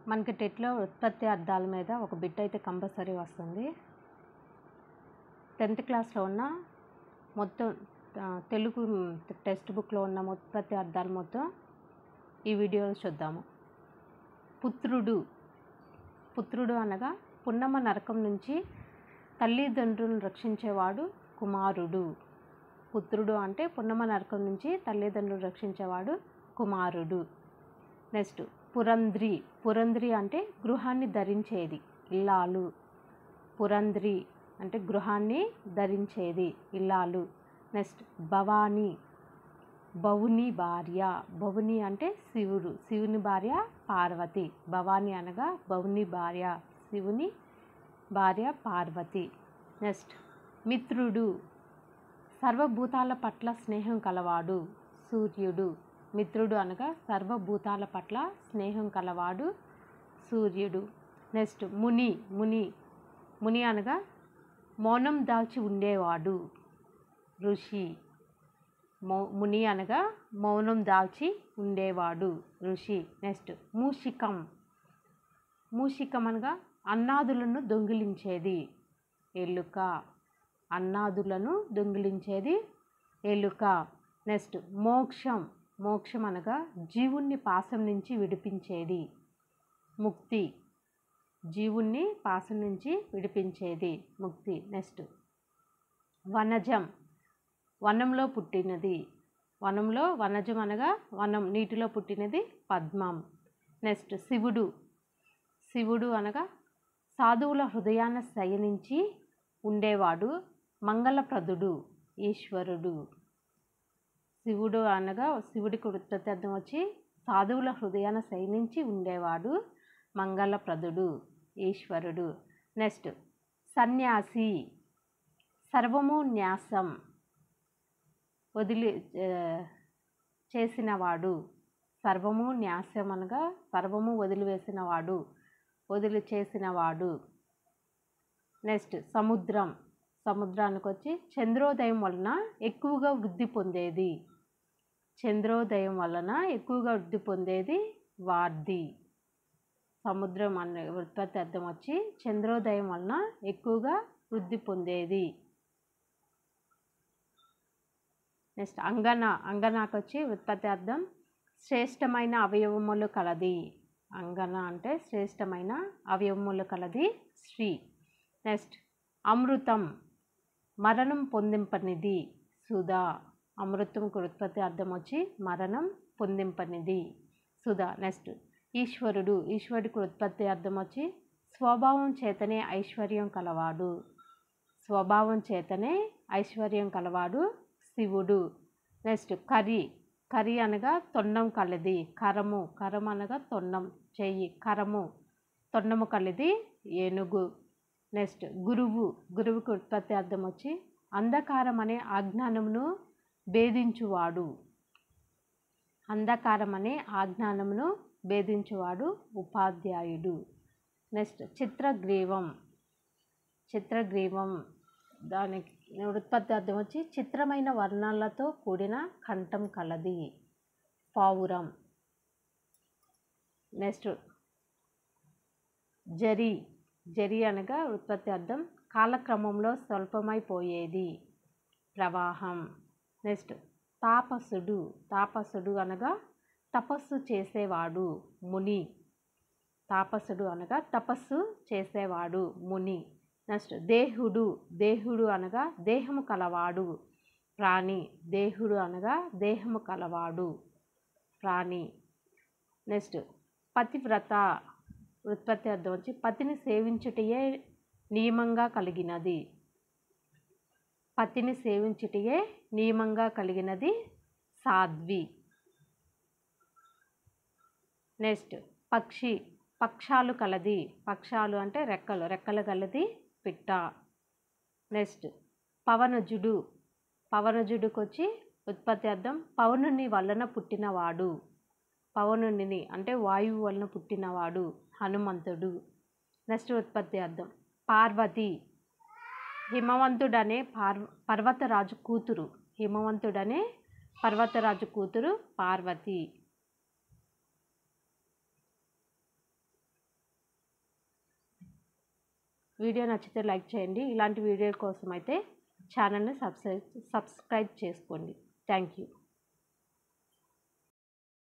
మనకి టెట్లో ఉత్పత్తి అర్థాల మీద ఒక బిట్ అయితే కంపల్సరీ వస్తుంది. 10th క్లాస్లో ఉన్న మొత్తం తెలుగు టెక్స్ట్ బుక్లో ఉన్న ఉత్పత్తి అర్థాలు మొత్తం ఈ వీడియోలో చూద్దాము. పుత్రుడు అనగా పున్నమ నరకం నుంచి తల్లిదండ్రులను రక్షించేవాడు కుమారుడు. పుత్రుడు అంటే పున్నమ నరకం నుంచి తల్లిదండ్రులను రక్షించేవాడు కుమారుడు. నెక్స్ట్ పురంధ్రి అంటే గృహాన్ని ధరించేది, ఇల్లాలు. పురంధ్రి అంటే గృహాన్ని ధరించేది, ఇల్లాలు. నెక్స్ట్ భవుని భార్య. భవుని అంటే శివుడు, శివుని భార్య పార్వతి. భవాని అనగా భవుని భార్య, శివుని భార్య పార్వతి. నెక్స్ట్ మిత్రుడు, సర్వభూతాల పట్ల స్నేహం కలవాడు, సూర్యుడు. మిత్రుడు అనగా సర్వభూతాల పట్ల స్నేహం కలవాడు, సూర్యుడు. నెక్స్ట్ ముని అనగా మౌనం దాల్చి ఉండేవాడు, ఋషి. ముని అనగా మౌనం దాల్చి ఉండేవాడు, ఋషి. నెక్స్ట్ మూషికం అనగా అన్నాదులను దొంగిలించేది, ఎలుక. అన్నాదులను దొంగిలించేది ఎలుక. నెక్స్ట్ మోక్షం అనగా జీవుణ్ణి పాశం నుంచి విడిపించేది, ముక్తి. జీవుణ్ణి పాశం నుంచి విడిపించేది, ముక్తి. నెక్స్ట్ వనంలో పుట్టినది. వనజం అనగా వనం, నీటిలో పుట్టినది పద్మం. నెక్స్ట్ శివుడు అనగా సాధువుల హృదయాన్ని శయనించి ఉండేవాడు, మంగళప్రదుడు, ఈశ్వరుడు. శివుడు అనగా శివుడికి ఉత్పత్తి అర్థం వచ్చి సాధువుల హృదయాన్ని శయనించి ఉండేవాడు, మంగళప్రదుడు, ఈశ్వరుడు. నెక్స్ట్ సన్యాసి, సర్వము న్యాసం చేసినవాడు. సర్వము న్యాసం అనగా సర్వము వదిలివేసినవాడు, వదిలి చేసినవాడు. నెక్స్ట్ సముద్రానికి వచ్చి చంద్రోదయం వలన ఎక్కువగా వృద్ధి పొందేది. చంద్రోదయం వలన ఎక్కువగా వృద్ధి పొందేది వార్ధి. సముద్రం అనే ఉత్పత్తి అర్థం వచ్చి చంద్రోదయం వలన ఎక్కువగా వృద్ధి పొందేది. నెక్స్ట్ అంగనాకు వచ్చి ఉత్పత్తి అర్థం శ్రేష్టమైన అవయవములు కలది. అంగన అంటే శ్రేష్టమైన అవయవములు కలది, స్త్రీ. నెక్స్ట్ అమృతం, మరణం పొందింపనిది, సుధా. అమృతంకు ఉత్పత్తి అర్థం వచ్చి మరణం పొందింపనిది, సుధా. నెక్స్ట్ ఈశ్వరుడికి ఉత్పత్తి అర్థం వచ్చి స్వభావం చేతనే ఐశ్వర్యం కలవాడు. స్వభావం చేతనే ఐశ్వర్యం కలవాడు, శివుడు. నెక్స్ట్ కరి అనగా తొండం కలది, కరము అనగా తొండం, చెయ్యి, కరము, తొండము కలది, ఏనుగు. నెక్స్ట్ గురువుకి ఉత్పత్తి అర్థం వచ్చి అంధకారం అనే అజ్ఞానమును భేదించువాడు. అంధకారం అనే అజ్ఞానమును భేదించువాడు, ఉపాధ్యాయుడు. నెక్స్ట్ చిత్రగ్రీవం దానికి ఉత్పత్తి అర్థం వచ్చి చిత్రమైన వర్ణాలతో కూడిన కంఠం కలది, పావురం. నెక్స్ట్ జరి అనగా ఉత్పత్తి అర్థం కాలక్రమంలో స్వల్పమైపోయేది, ప్రవాహం. నెక్స్ట్ తాపసుడు అనగా తపస్సు చేసేవాడు, ముని. తాపసుడు అనగా తపస్సు చేసేవాడు, ముని. నెక్స్ట్ దేహుడు అనగా దేహము కలవాడు, ప్రాణి. దేహుడు అనగా దేహము కలవాడు, ప్రాణి. నెక్స్ట్ పతివ్రత ఉత్పత్తి అర్థం వచ్చి పతిని సేవించుటయే నియమంగా కలిగినది. పతిని సేవించుటయే నియమంగా కలిగినది, సాధ్వి. నెక్స్ట్ పక్షాలు కలది. పక్షాలు అంటే రెక్కలు కలది, పిట్ట. నెక్స్ట్ పవనజుడికి వచ్చి ఉత్పత్తి అర్థం పవనుని వలన పుట్టినవాడు. పవనుని అంటే వాయువు వలన పుట్టినవాడు, హనుమంతుడు. నెక్స్ట్ ఉత్పత్తి అర్థం పార్వతి, హిమవంతుడనే పర్వతరాజు కూతురు పార్వతి. వీడియో నచ్చితే లైక్ చేయండి. ఇలాంటి వీడియో కోసం అయితే ఛానల్ని సబ్స్క్రైబ్ చేసుకోండి. Thank you.